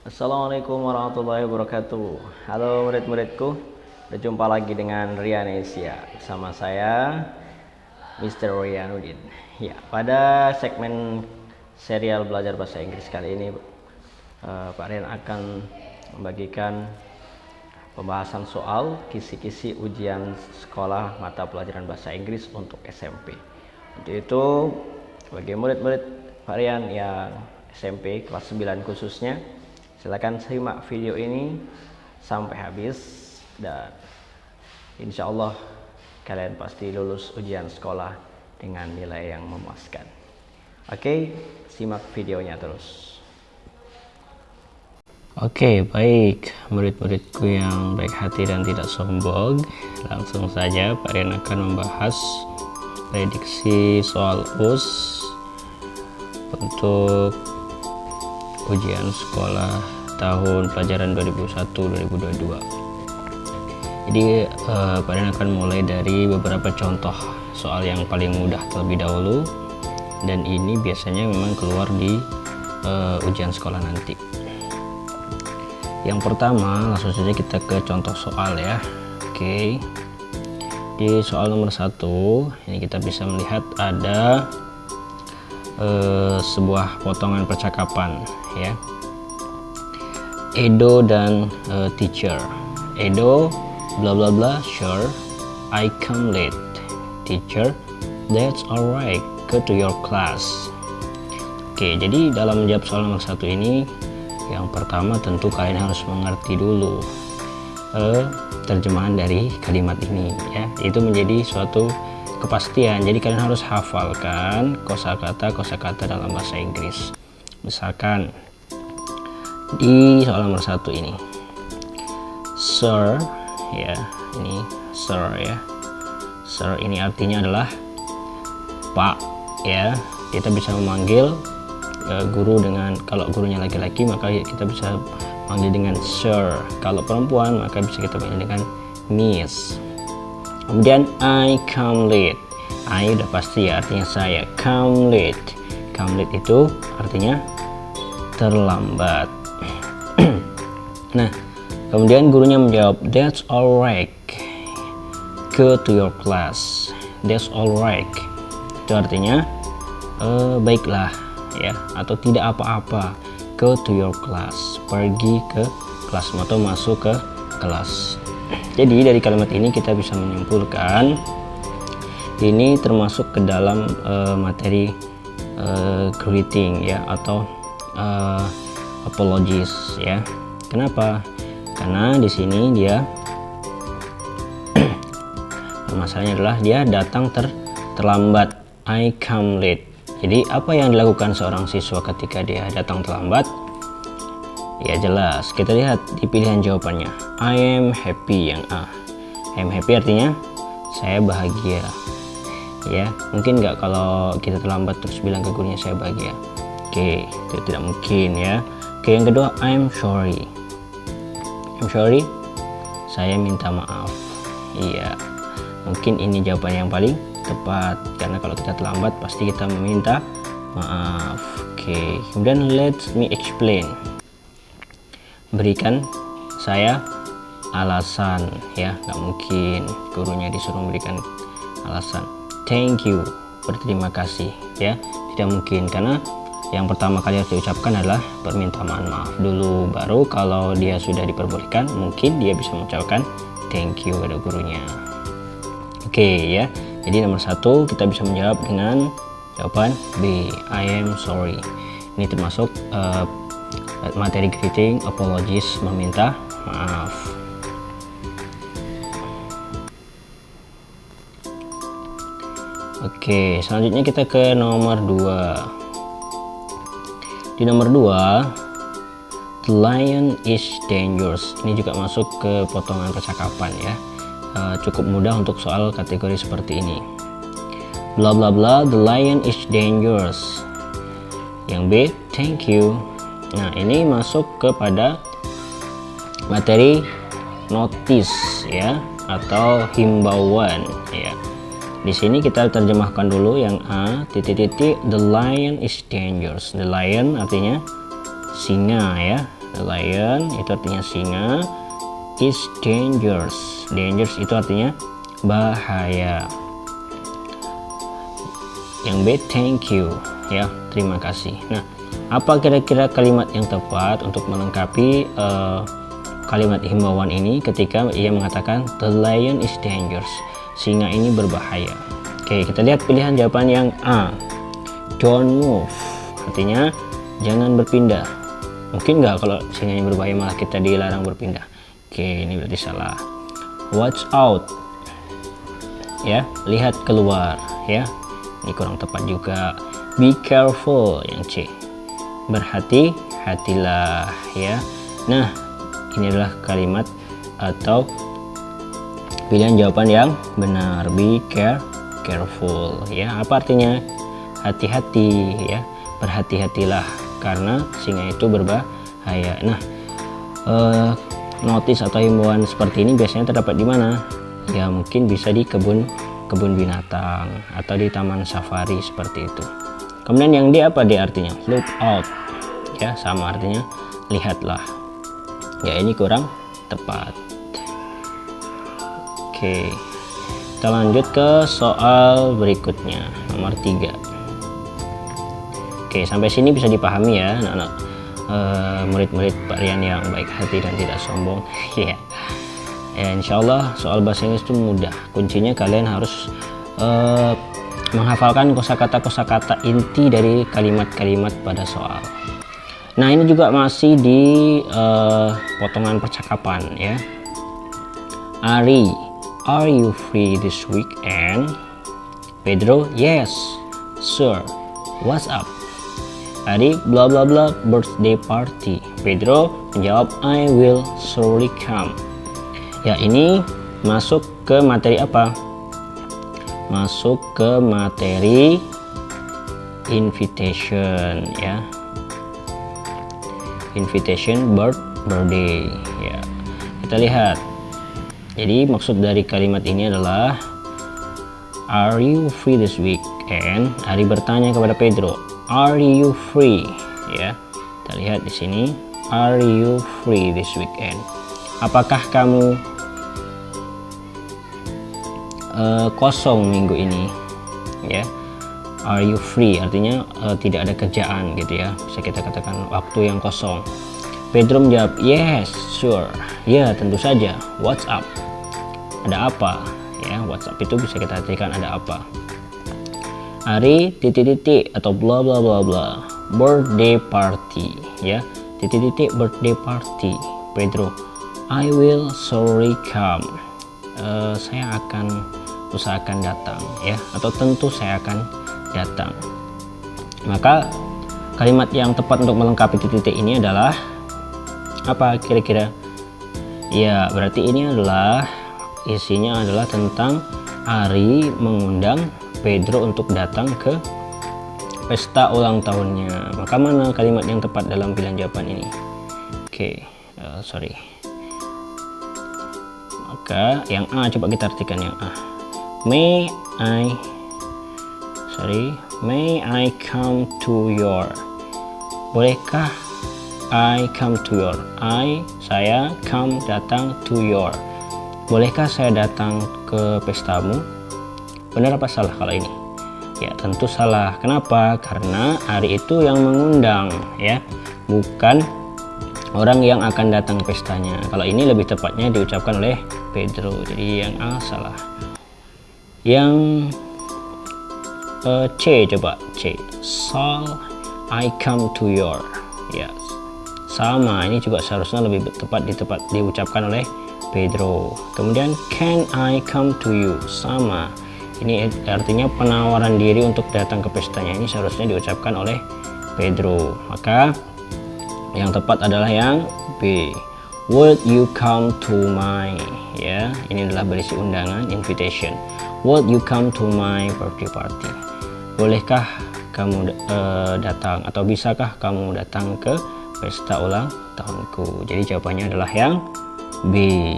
Assalamualaikum warahmatullahi wabarakatuh. Halo murid-muridku, berjumpa lagi dengan Rianesia bersama saya Mr. Rianuddin. Ya, pada segmen serial belajar bahasa Inggris kali ini Pak Rian akan membagikan pembahasan soal kisi-kisi ujian sekolah mata pelajaran bahasa Inggris untuk SMP. Untuk itu, bagi murid-murid Pak Rian yang SMP kelas 9 khususnya, silakan simak video ini sampai habis dan insya Allah kalian pasti lulus ujian sekolah dengan nilai yang memuaskan. Oke, simak videonya terus. Oke, baik murid-muridku yang baik hati dan tidak sombong, langsung saja Pak Rian akan membahas prediksi soal US untuk ujian sekolah tahun pelajaran 2021-2022. Jadi Pak Rian akan mulai dari beberapa contoh soal yang paling mudah terlebih dahulu, dan ini biasanya memang keluar di ujian sekolah nanti. Yang pertama, langsung saja kita ke contoh soal ya. Oke, di soal nomor 1 ini kita bisa melihat ada sebuah potongan percakapan ya. Edo dan teacher. Edo bla bla bla, sure I come late. Teacher, that's alright, go to your class. Oke, jadi dalam menjawab soal nomor 1 ini, yang pertama tentu kalian harus mengerti dulu terjemahan dari kalimat ini ya. Itu menjadi suatu kepastian, jadi kalian harus hafalkan kosakata dalam bahasa Inggris. Misalkan di soal nomor 1 ini, sir ya, ini sir ya. Sir ini artinya adalah Pak ya. Kita bisa memanggil guru dengan, kalau gurunya laki-laki maka kita bisa panggil dengan sir, kalau perempuan maka bisa kita panggil dengan miss. Kemudian I come late. I udah pasti ya, artinya saya. Come late. Come late itu artinya terlambat. Nah, kemudian gurunya menjawab, that's alright, go to your class. That's alright itu artinya baiklah ya, atau tidak apa-apa. Go to your class, pergi ke kelas atau masuk ke kelas. Jadi dari kalimat ini kita bisa menyimpulkan ini termasuk ke dalam materi greeting ya, atau apologies ya. Kenapa? Karena di sini dia masalahnya adalah dia datang terlambat. I come late. Jadi apa yang dilakukan seorang siswa ketika dia datang terlambat? Ya jelas, kita lihat di pilihan jawabannya. I am happy, yang A. I am happy artinya saya bahagia. Ya, mungkin nggak kalau kita terlambat terus bilang ke gurunya saya bahagia. Oke, itu tidak mungkin ya. Oke, yang kedua, I'm sorry. I'm sorry, saya minta maaf. Iya, mungkin ini jawaban yang paling tepat, karena kalau kita terlambat pasti kita meminta maaf. Oke, kemudian let me explain. Berikan saya alasan ya, nggak mungkin gurunya disuruh memberikan alasan. Thank you, berterima kasih ya, tidak mungkin, karena yang pertama kali harus diucapkan adalah permintaan maaf dulu, baru kalau dia sudah diperbolehkan mungkin dia bisa mengucapkan thank you pada gurunya. Oke ya, jadi nomor 1 kita bisa menjawab dengan jawaban B, I am sorry. Ini termasuk materi greeting, apologies, meminta maaf. Oke, selanjutnya kita ke nomor 2. Di nomor 2, the lion is dangerous. Ini juga masuk ke potongan percakapan ya. Cukup mudah untuk soal kategori seperti ini. Bla bla bla, the lion is dangerous. Yang B, thank you. Nah, ini masuk kepada materi notice ya, atau himbauan ya. Di sini kita terjemahkan dulu yang A, titik-titik, the lion is dangerous. The lion artinya singa ya, A lion itu artinya singa. Is dangerous. Dangerous itu artinya bahaya. Yang B, thank you, ya, terima kasih. Nah, apa kira-kira kalimat yang tepat untuk melengkapi kalimat himbauan ini ketika ia mengatakan the lion is dangerous, singa ini berbahaya? Oke, kita lihat pilihan jawaban yang A, don't move, artinya jangan berpindah. Mungkin nggak kalau singa ini berbahaya malah kita dilarang berpindah? Oke, ini berarti salah. Watch out, ya, lihat keluar, ya, ini kurang tepat juga. Be careful, yang C, berhati-hatilah, ya. Nah, ini adalah kalimat atau pilihan jawaban yang benar. Be careful, ya, apa artinya? Hati-hati, ya, berhati-hatilah karena singa itu berbahaya. Nah, notis atau himbauan seperti ini biasanya terdapat di mana? Ya, mungkin bisa di kebun binatang atau di taman safari seperti itu. Kemudian yang D, apa D artinya? Look out, ya, sama artinya lihatlah. Ya, ini kurang tepat. Oke, kita lanjut ke soal berikutnya, nomor 3. Oke, sampai sini bisa dipahami ya anak-anak, murid-murid Pak Rian yang baik hati dan tidak sombong. Ya, insya Allah soal bahasa Inggris itu mudah. Kuncinya kalian harus menghafalkan kosakata inti dari kalimat-kalimat pada soal. Nah, ini juga masih di potongan percakapan, ya. Ari, are you free this weekend? Pedro, yes sir, what's up? Ari, bla bla bla, birthday party. Pedro menjawab, I will surely come. Ya, ini masuk ke materi apa? Masuk ke materi invitation, ya. Invitation birthday, ya. Kita lihat. Jadi maksud dari kalimat ini adalah are you free this weekend? Ari bertanya kepada Pedro, are you free? Ya. Kita lihat di sini, are you free this weekend? Apakah kamu kosong minggu ini, ya. Are you free artinya tidak ada kerjaan gitu ya, bisa kita katakan waktu yang kosong. Pedro menjawab, yes sure, ya tentu saja. What's up, ada apa, ya. What's up itu bisa kita artikan ada apa. Ari titik-titik atau bla bla bla bla, birthday party, ya, titik-titik birthday party. Pedro, I will surely come, saya akan usahakan datang, ya, atau tentu saya akan datang. Maka kalimat yang tepat untuk melengkapi titik ini adalah apa kira-kira? Ya, berarti ini adalah isinya adalah tentang Ari mengundang Pedro untuk datang ke pesta ulang tahunnya. Maka mana kalimat yang tepat dalam pilihan jawaban ini? Oke, sorry. Maka yang A coba kita artikan yang A. May I come to your? Bolehkah I come to your? Saya come datang to your. Bolehkah saya datang ke pestamu? Benar apa salah kalau ini? Ya, tentu salah. Kenapa? Karena Ari itu yang mengundang, ya, bukan orang yang akan datang ke pestanya. Kalau ini lebih tepatnya diucapkan oleh Pedro. Jadi yang A salah. Yang C coba C. Shall I come to your? Ya, sama. Ini juga seharusnya lebih tepat diucapkan oleh Pedro. Kemudian can I come to you? Sama. Ini artinya penawaran diri untuk datang ke pestanya. Ini seharusnya diucapkan oleh Pedro. Maka yang tepat adalah yang B. Would you come to my? Ya, ini adalah berisi undangan, invitation. Would you come to my birthday party? Bolehkah kamu datang atau bisakah kamu datang ke pesta ulang tahunku? Jadi jawabannya adalah yang B.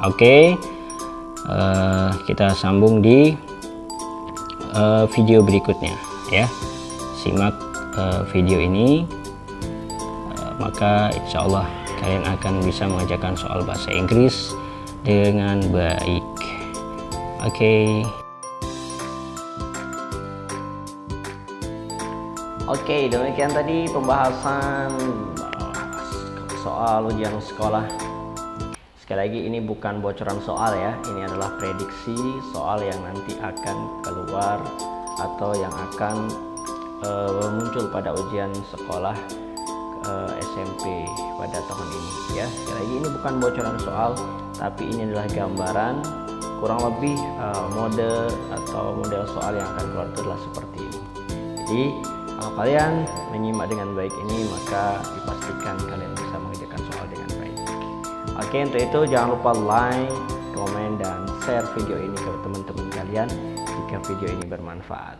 Oke. Kita sambung di video berikutnya, ya. Simak video ini maka insya Allah kalian akan bisa mengerjakan soal bahasa Inggris dengan baik. Oke. Oke, demikian tadi pembahasan soal ujian sekolah. Sekali lagi, ini bukan bocoran soal ya, ini adalah prediksi soal yang nanti akan keluar atau yang akan muncul pada ujian sekolah SMP pada tahun ini ya. Sekali lagi, ini bukan bocoran soal, tapi ini adalah gambaran kurang lebih mode atau model soal yang akan keluar itu adalah seperti ini. Jadi kalau kalian menyimak dengan baik ini, maka dipastikan kalian bisa mengerjakan soal dengan baik. Oke, untuk itu jangan lupa like, komen, dan share video ini ke teman-teman kalian jika video ini bermanfaat.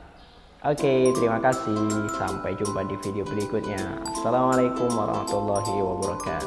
Oke, terima kasih. Sampai jumpa di video berikutnya. Assalamualaikum warahmatullahi wabarakatuh.